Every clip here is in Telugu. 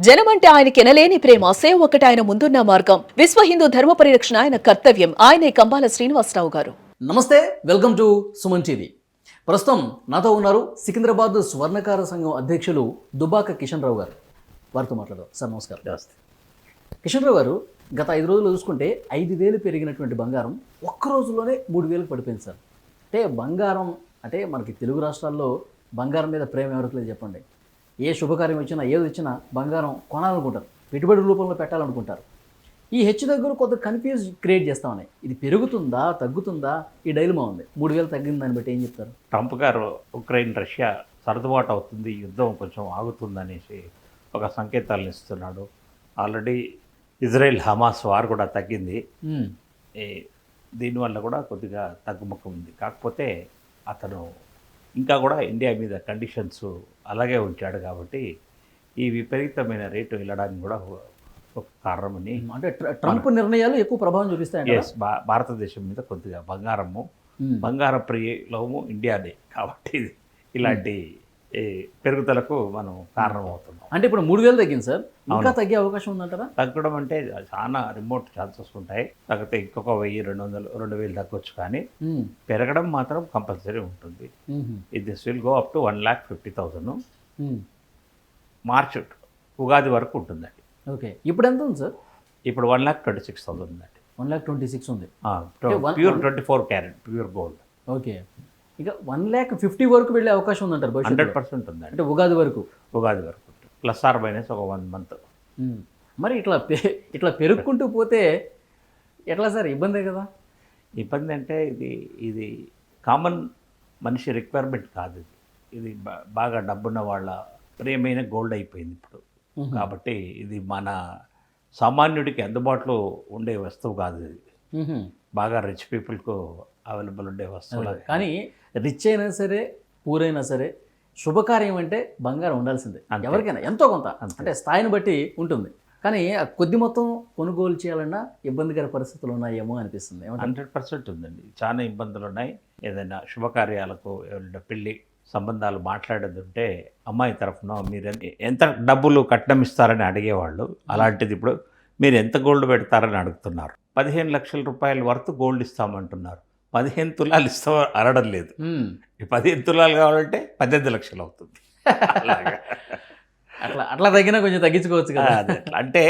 జనమంటే ఆయనకి ఎనలేని ప్రేమ, సేవ ఒకటి ఆయన ముందున్న మార్గం. విశ్వ హిందూ ధర్మ పరిరక్షణ ఆయన కర్తవ్యం. ఆయనే కంబాల శ్రీనివాసరావు గారు. నమస్తే, వెల్కమ్ టు సుమన్ టీవీ. ప్రస్తుతం నాతో ఉన్నారు సికింద్రాబాద్ స్వర్ణకార సంఘం అధ్యక్షులు దుబ్బాక కిషన్ రావు గారు. వారితో మాట్లాడదాం. సార్ నమస్కారం. నమస్తే. కిషన్ రావు గారు, గత 5 రోజులు చూసుకుంటే 5,000 పెరిగినటువంటి బంగారం ఒక్క రోజులోనే 3,000 పడిపోయింది సార్. అంటే బంగారం అంటే మనకి తెలుగు రాష్ట్రాల్లో బంగారం మీద ప్రేమ ఎవరికి లేదు చెప్పండి. ఏ శుభకార్యం వచ్చినా ఏది వచ్చినా బంగారం కొనాలనుకుంటారు, పెట్టుబడి రూపంలో పెట్టాలనుకుంటారు. ఈ హెచ్చు దగ్గర కొంత కన్ఫ్యూజ్ క్రియేట్ చేస్తామని, ఇది పెరుగుతుందా తగ్గుతుందా ఈ డైలమా ఉంది. 3,000 తగ్గింది, దాన్ని బట్టి ఏం చెప్తారు? ట్రంప్ గారు ఉక్రెయిన్ రష్యా సర్దుబాటు అవుతుంది, యుద్ధం కొంచెం ఆగుతుందనేసి ఒక సంకేతాలను ఇస్తున్నాడు. ఆల్రెడీ ఇజ్రాయెల్ హమాస్ వార్ కూడా తగ్గింది. దీనివల్ల కూడా కొద్దిగా తగ్గుముఖం ఉంది. కాకపోతే అతను ఇంకా కూడా ఇండియా మీద కండిషన్స్ అలాగే ఉంచాడు. కాబట్టి ఈ విపరీతమైన రేటు వెళ్ళడానికి కూడా ఒక కారణమని, అంటే ట్రంప్ నిర్ణయాలు ఎక్కువ ప్రభావం చూపిస్తాయి. భారతదేశం మీద కొద్దిగా బంగార ప్రియలోము ఇండియానే. కాబట్టి ఇలాంటి పెరుగుదలకు మనం కారణం అవుతున్నాం. అంటే ఇప్పుడు 3,000 తగ్గింది సార్, ఇంకా తగ్గే అవకాశం ఉందంటారా? తగ్గడం అంటే చాలా రిమోట్ ఛాన్సెస్ ఉంటాయి. తగ్గితే ఇంకొక 1,200, 2,000 తగ్గొచ్చు. కానీ పెరగడం మాత్రం కంపల్సరీ ఉంటుంది. This will go up to 1,50,000 March Ugadi వరకు ఉంటుందండి. ఓకే, ఇప్పుడు ఎంత ఉంది సార్? ఇప్పుడు 1,26,000 ఉందండి. 1,26,000 ఉంది. Pure 24 carrot pure gold. Okay, ఇక 1,50,000 వరకు వెళ్ళే అవకాశం ఉందంటారు. 100% ఉందండి. అంటే ఉగాది వరకు ప్లస్ ఆర్ మైనస్ ఒక 1 మంత్. మరి ఇట్లా పెరుగుకుంటూ పోతే ఎట్లా సార్? ఇబ్బందే కదా. ఇబ్బంది అంటే ఇది కామన్ మనిషి రిక్వైర్మెంట్ కాదు. ఇది బాగా డబ్బున్న వాళ్ళ ప్రియమైన గోల్డ్ అయిపోయింది ఇప్పుడు. కాబట్టి ఇది మన సామాన్యుడికి అందుబాటులో ఉండే వస్తువు కాదు. ఇది బాగా రిచ్ పీపుల్కు అవైలబుల్ ఉండే వస్తువులు. కానీ రిచ్ అయినా సరే పూర్ అయినా సరే శుభకార్యం అంటే బంగారం ఉండాల్సిందే ఎవరికైనా, ఎంతో కొంత. అంటే స్థాయిని బట్టి ఉంటుంది. కానీ కొద్ది మొత్తం కొనుగోలు చేయాలన్నా ఇబ్బందికర పరిస్థితులు ఉన్నాయేమో అనిపిస్తుంది. 100% ఉందండి. చాలా ఇబ్బందులు ఉన్నాయి. ఏదైనా శుభకార్యాలకు ఎవరైనా పెళ్ళి సంబంధాలు మాట్లాడేది ఉంటే అమ్మాయి తరఫున మీరు ఎంత డబ్బులు కట్నం ఇస్తారని అడిగేవాళ్ళు. అలాంటిది ఇప్పుడు మీరు ఎంత గోల్డ్ పెడతారని అడుగుతున్నారు. 15 లక్షల రూపాయల వరకు గోల్డ్ ఇస్తామంటున్నారు. 15 తులాలు ఇస్తాం అనడం లేదు. ఈ 15 తులాలు కావాలంటే 18 లక్షలు అవుతుంది. అట్లా తగ్గినా కొంచెం తగ్గించుకోవచ్చు కదా. అంటే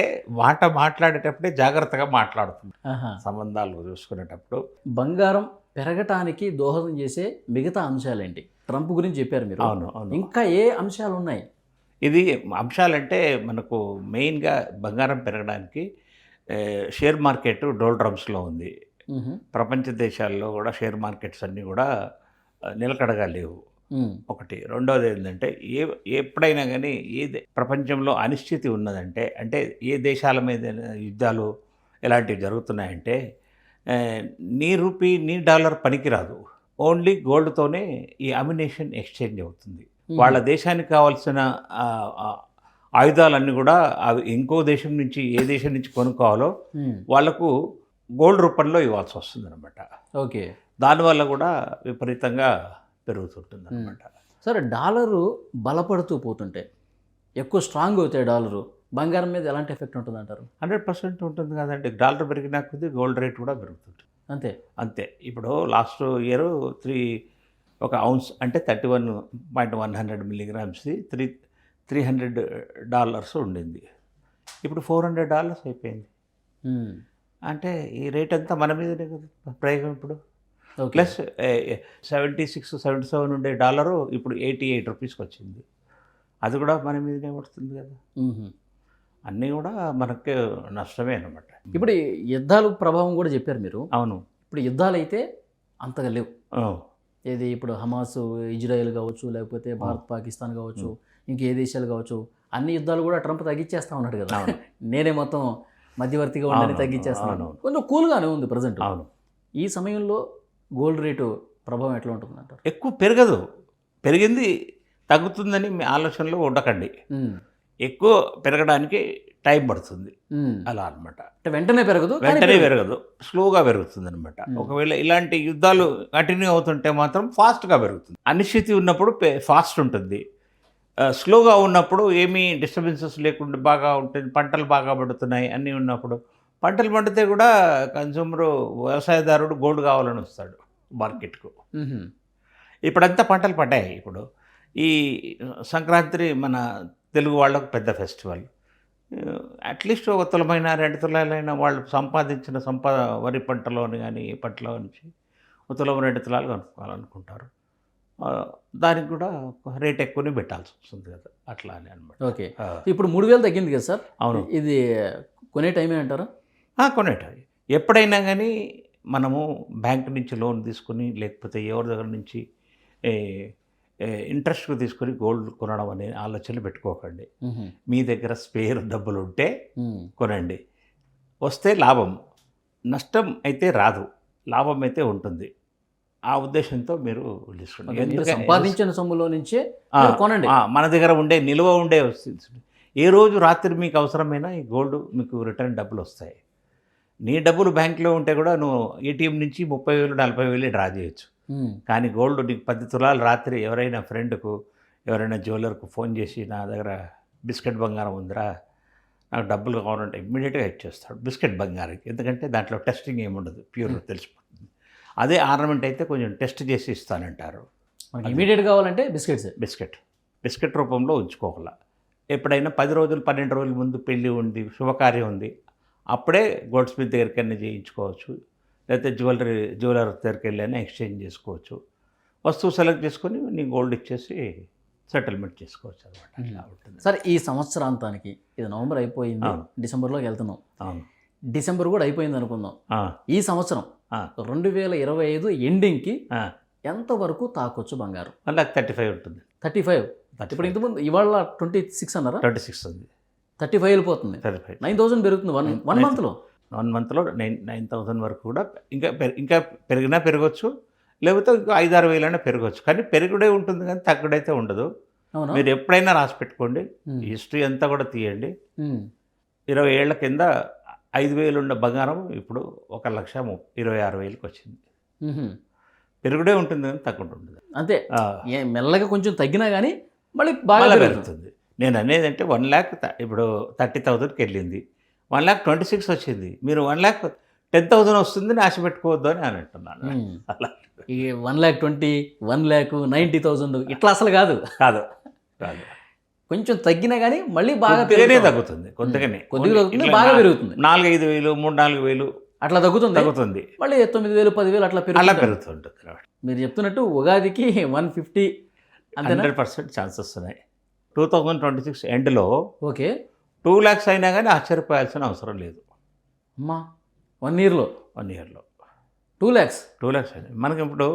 మాట్లాడేటప్పుడే జాగ్రత్తగా మాట్లాడుతుంది. సంబంధాలు చూసుకునేటప్పుడు బంగారం పెరగటానికి దోహదం చేసే మిగతా అంశాలేంటి? ట్రంప్ గురించి చెప్పారు మీరు. అవును. ఇంకా ఏ అంశాలు ఉన్నాయి? ఇది అంశాలంటే మనకు మెయిన్గా బంగారం పెరగడానికి షేర్ మార్కెట్ డోల్డ్రమ్స్లో ఉంది. ప్రపంచ దేశాల్లో కూడా షేర్ మార్కెట్స్ అన్నీ కూడా నిలకడగా లేవు. ఒకటి. రెండవది ఏంటంటే ఎప్పుడైనా కానీ ప్రపంచంలో అనిశ్చితి ఉన్నదంటే, అంటే ఏ దేశాల మీద యుద్ధాలు ఇలాంటివి జరుగుతున్నాయంటే నీ రూపీ నీ డాలర్ పనికిరాదు. ఓన్లీ గోల్డ్తోనే ఈ అమ్యునేషన్ ఎక్స్చేంజ్ అవుతుంది. వాళ్ళ దేశానికి కావాల్సిన ఆయుధాలన్నీ కూడా అవి ఇంకో దేశం నుంచి ఏ దేశం నుంచి కొనుక్కోవాలో వాళ్లకు గోల్డ్ రూపంలో ఇవ్వాల్సి వస్తుంది అనమాట. ఓకే, దానివల్ల కూడా విపరీతంగా పెరుగుతుంటుంది అనమాట. సరే, డాలరు బలపడుతూ పోతుంటే ఎక్కువ స్ట్రాంగ్ అవుతాయి డాలరు, బంగారం మీద ఎలాంటి ఎఫెక్ట్ ఉంటుంది అంటారు? 100% ఉంటుంది కదండి. డాలర్ పెరిగినా కొద్దీ గోల్డ్ రేట్ కూడా పెరుగుతుంది. అంతే. ఇప్పుడు లాస్ట్ ఇయర్ ఒక ఔన్స్ అంటే 31.100 మిల్లీగ్రామ్స్ది $300 ఉండింది. ఇప్పుడు $400 అయిపోయింది. అంటే ఈ రేట్ అంతా మన మీదనే కదా ప్రయోగం ఇప్పుడు. ప్లస్ 76-77 ఉండే డాలరు ఇప్పుడు 88 రూపీస్కి వచ్చింది. అది కూడా మన మీదనే పడుతుంది కదా. అన్నీ కూడా మనకు నష్టమే అనమాట. ఇప్పుడు యుద్ధాలు ప్రభావం కూడా చెప్పారు మీరు. అవును. ఇప్పుడు యుద్ధాలు అయితే అంతగా లేవు. ఏది ఇప్పుడు హమాస్ ఇజ్రాయెల్ కావచ్చు, లేకపోతే భారత్ పాకిస్తాన్ కావచ్చు, ఇంకే దేశాలు కావచ్చు, అన్ని యుద్ధాలు కూడా ట్రంప్ తగ్గించేస్తా ఉన్నాడు కదా. నేనే మొత్తం మధ్యవర్తిగా ఉండని తగ్గించేస్తాను. కొంచెం కూల్గానే ఉంది ప్రజెంట్. అవును. ఈ సమయంలో గోల్డ్ రేటు ప్రభావం ఎట్లా ఉంటుంది అంటారు? ఎక్కువ పెరగదు. పెరిగింది తగ్గుతుందని మీ ఆలోచనలో ఉండకండి. ఎక్కువ పెరగడానికి టైం పడుతుంది. అలా అనమాట. వెంటనే పెరగదు, స్లోగా పెరుగుతుంది అనమాట. ఒకవేళ ఇలాంటి యుద్ధాలు కంటిన్యూ అవుతుంటే మాత్రం ఫాస్ట్గా పెరుగుతుంది. అనిశ్చితి ఉన్నప్పుడు ఫాస్ట్ ఉంటుంది. స్లోగా ఉన్నప్పుడు ఏమీ డిస్టర్బెన్సెస్ లేకుండా బాగా ఉంటుంది, పంటలు బాగా పండుతున్నాయి అన్నీ ఉన్నప్పుడు, పంటలు పండితే కూడా కన్సూమరు వ్యవసాయదారుడు గోల్డ్ కావాలని వస్తాడు మార్కెట్కు. ఇప్పుడంతా పంటలు పడ్డాయి. ఇప్పుడు ఈ సంక్రాంతి మన తెలుగు వాళ్ళకు పెద్ద ఫెస్టివల్. అట్లీస్ట్ ఒక తులమైన 2 తులాలైనా వాళ్ళు సంపాదించిన వరి పంటలోని కానీ ఈ పంటలో నుంచి ఒక తులం 2 తులాలు కొనుక్కోవాలనుకుంటారు. దానికి కూడా రేట్ ఎక్కువనే పెట్టాల్సి వస్తుంది కదా, అట్లా అని అనమాట. ఓకే, ఇప్పుడు 3000 తగ్గింది కదా సార్? అవును. ఇది కొనే టైమే అంటారా? కొనేట ఎప్పుడైనా కానీ మనము బ్యాంక్ నుంచి లోన్ తీసుకుని లేకపోతే ఎవరి దగ్గర నుంచి ఇంట్రెస్ట్కు తీసుకొని గోల్డ్ కొనడం అనే ఆలోచన పెట్టుకోకండి. మీ దగ్గర స్పేర్ డబ్బులు ఉంటే కొనండి. వస్తే లాభం, నష్టం అయితే రాదు, లాభం అయితే ఉంటుంది. ఆ ఉద్దేశంతో మీరు తీసుకోండి. సంపాదించిన సొమ్ములో నుంచే కొనండి. మన దగ్గర ఉండే నిల్వ ఉండే వస్తుంది. ఏ రోజు రాత్రి మీకు అవసరమైనా ఈ గోల్డ్ మీకు రిటర్న్ డబ్బులు వస్తాయి. నీ డబ్బులు బ్యాంకులో ఉంటే కూడా నువ్వు ఏటీఎం నుంచి 30,000 40,000 డ్రా చేయొచ్చు. కానీ గోల్డ్ నీకు 10 తులాలు రాత్రి ఎవరైనా ఫ్రెండ్కు ఎవరైనా జ్యువెలర్కు ఫోన్ చేసి నా దగ్గర బిస్కెట్ బంగారం ఉందిరా, నాకు డబ్బులు కావాలంటే ఇమ్మీడియట్గా ఇచ్చేస్తాడు బిస్కెట్ బంగారానికి. ఎందుకంటే దాంట్లో టెస్టింగ్ ఏముండదు, ప్యూర్ తెలిసిపోతుంది. అదే ఆర్నమెంట్ అయితే కొంచెం టెస్ట్ చేసి ఇస్తానంటారు. ఇమీడియట్ కావాలంటే బిస్కెట్ రూపంలో ఉంచుకోగల. ఎప్పుడైనా 10 రోజులు 12 రోజుల ముందు పెళ్ళి ఉంది, శుభకార్యం ఉంది, అప్పుడే గోల్డ్ స్మిత్ దగ్గరికి అన్నీ చేయించుకోవచ్చు. లేకపోతే జ్యువెలర్ దగ్గరికి వెళ్ళి ఎక్స్చేంజ్ చేసుకోవచ్చు. వస్తువు సెలెక్ట్ చేసుకొని నీ గోల్డ్ ఇచ్చేసి సెటిల్మెంట్ చేసుకోవచ్చు అనమాట. సార్, ఈ సంవత్సరాంతానికి ఇది నవంబర్ అయిపోయింది, డిసెంబర్లోకి వెళ్తున్నాం. డిసెంబర్ కూడా అయిపోయింది అనుకుందాం. ఈ సంవత్సరం 2025 ఎండింగ్కి ఎంతవరకు తాకొచ్చు బంగారం? 1,35,000 ఉంటుంది. 35. ఇప్పుడు ఇంతకుముందు ఇవాళ 26 అన్నారా? 26 ఉంది. 35 వెళ్ళిపోతుంది. 9,000 పెరుగుతుంది వన్ మంత్లో. 1 మంత్లో 9,000 వరకు కూడా ఇంకా పెరిగినా పెరగవచ్చు, లేకపోతే ఇంకా 5-6 వేలైనా పెరగవచ్చు. కానీ పెరుగుడే ఉంటుంది కానీ తగ్గుడైతే ఉండదు. మీరు ఎప్పుడైనా రాసి పెట్టుకోండి, హిస్టరీ అంతా కూడా తీయండి. 20 ఏళ్ల కింద 5,000 ఉన్న బంగారం ఇప్పుడు 1,26,000కి వచ్చింది. పెరుగుడే ఉంటుంది కానీ తగ్గుంటు ఉంటుంది అంతే. మెల్లగా కొంచెం తగ్గినా కానీ మళ్ళీ బాగా పెరుగుతుంది. నేను అనేది అంటే 1 lakh ఇప్పుడు 30,000కి వెళ్ళింది, 1,26,000 వచ్చింది. మీరు 1,10,000 వస్తుందని ఆశ పెట్టుకోవద్దు అని అంటున్నాను. అలా ఈ 1,20,000 1,90,000 ఇట్లా అసలు కాదు. కొంచెం తగ్గినా కానీ మళ్ళీ బాగా తగ్గుతుంది. కొద్దిగా తగ్గుతుంది, బాగా పెరుగుతుంది. 4-5,000 3-4,000 అట్లా తగ్గుతుంది. మళ్ళీ 9,000 10,000 అట్లా పెరుగుతుంటుంది. మీరు చెప్తున్నట్టు ఉగాదికి 150 100% ఛాన్సెస్ ఉన్నాయి. 2026 ఎండ్లో ఓకే 2 lakhs అయినా కానీ ఆశ్చర్యపోయాల్సిన అవసరం లేదు. అమ్మా 1 yearలో 2 lakhs అయినా మనకి ఇప్పుడు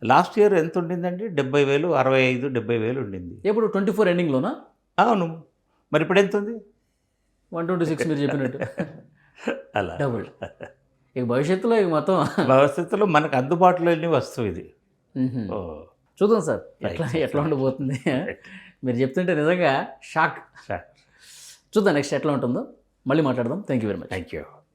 లాస్ట్ ఇయర్ ఎంత ఉండిందండి? 70,000 65,000 ఉండింది. ఇప్పుడు 24 ఎండింగ్లోనా? అవును. మరి ఇప్పుడు ఎంత ఉంది? 126 మీరు చెప్పినట్టు. అలా డబుల్. ఇక భవిష్యత్తులో భవిష్యత్తులో మనకు అందుబాటులో వెళ్ళి వస్తువు ఇది. చూద్దాం సార్ ఎట్లా ఉండబోతుంది. మీరు చెప్తుంటే నిజంగా షాక్. చూద్దాం నెక్స్ట్ ఎట్లా ఉంటుందో. మళ్ళీ మాట్లాడదాం. Thank you very much. Thank you.